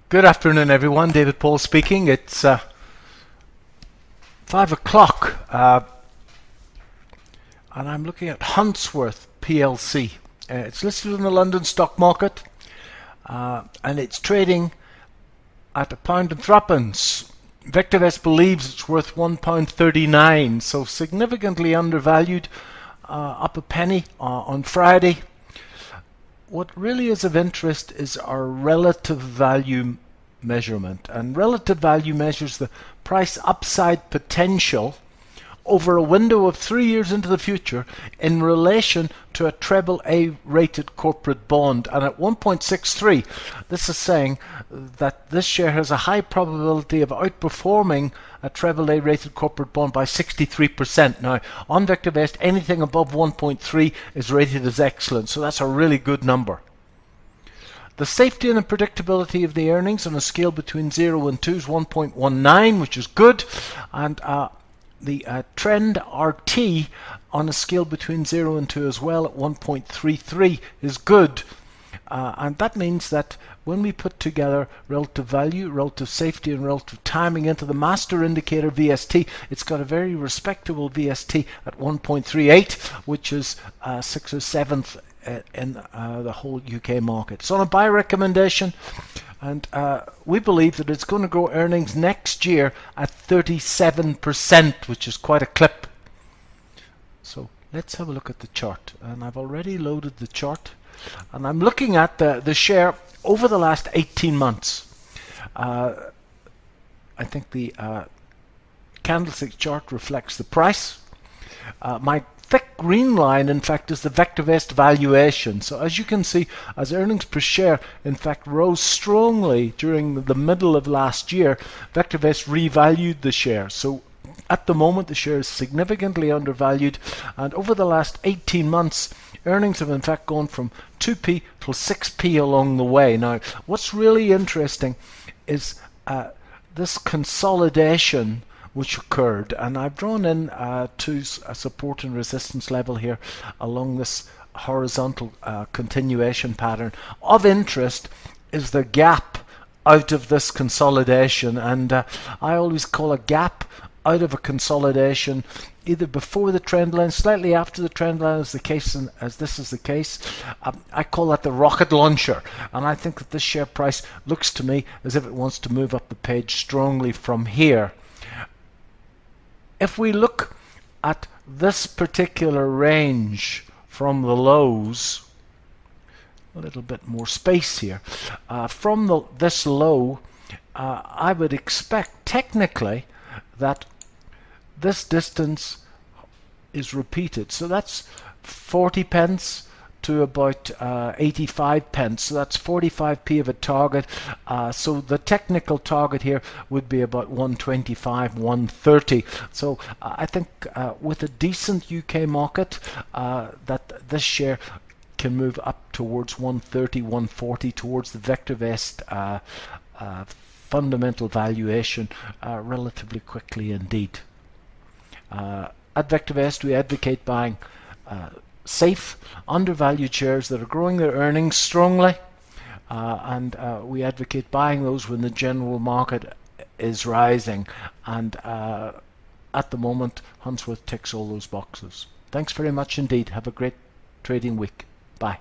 Good afternoon, everyone. David Paul speaking. It's 5 o'clock, and I'm looking at Huntsworth PLC. It's listed in the London stock market, and it's trading at £1.03. Vectorvest believes it's worth £1.39, so significantly undervalued, up a penny on Friday. What really is of interest is our relative value measurement, and relative value measures the price upside potential over a window of 3 years into the future in relation to a treble A rated corporate bond. And at 1.63, this is saying that this share has a high probability of outperforming a treble A rated corporate bond by 63%. Now, on Vectorvest, anything above 1.3 is rated as excellent, so that's a really good number. The safety and the predictability of the earnings on a scale between 0 and 2 is 1.19, which is good, and the trend RT on a scale between 0 and 2 as well at 1.33 is good. And that means that when we put together relative value, relative safety, and relative timing into the master indicator VST, it's got a very respectable VST at 1.38, which is 6th or 7th in the whole UK market. So on a buy recommendation, and we believe that it's going to grow earnings next year at 37%, which is quite a clip. So let's have a look at the chart, and I've already loaded the chart, and I'm looking at the share over the last 18 months. I think the candlestick chart reflects the price. My thick green line, in fact, is the Vectorvest valuation. So as you can see, as earnings per share, in fact, rose strongly during the middle of last year, Vectorvest revalued the share. So at the moment, the share is significantly undervalued, and over the last 18 months, earnings have in fact gone from 2p to 6p along the way. Now, what's really interesting is this consolidation which occurred, and I've drawn in two support and resistance level here along this horizontal continuation pattern. Of interest is the gap out of this consolidation, and I always call a gap out of a consolidation either before the trend line, slightly after the trend line, as the case, and as this is the case. I call that the rocket launcher, and I think that this share price looks to me as if it wants to move up the page strongly from here. If we look at this particular range from the lows, a little bit more space here, from this low, I would expect technically that this distance is repeated. So that's 40 pence to about 85 pence. So that's 45p of a target. So the technical target here would be about 125, 130. So I think with a decent UK market, that this share can move up towards 130, 140 towards the Vectorvest fundamental valuation relatively quickly indeed. At Vectorvest, we advocate buying safe, undervalued shares that are growing their earnings strongly, and we advocate buying those when the general market is rising, and at the moment Huntsworth ticks all those boxes. Thanks very much indeed. Have a great trading week. Bye.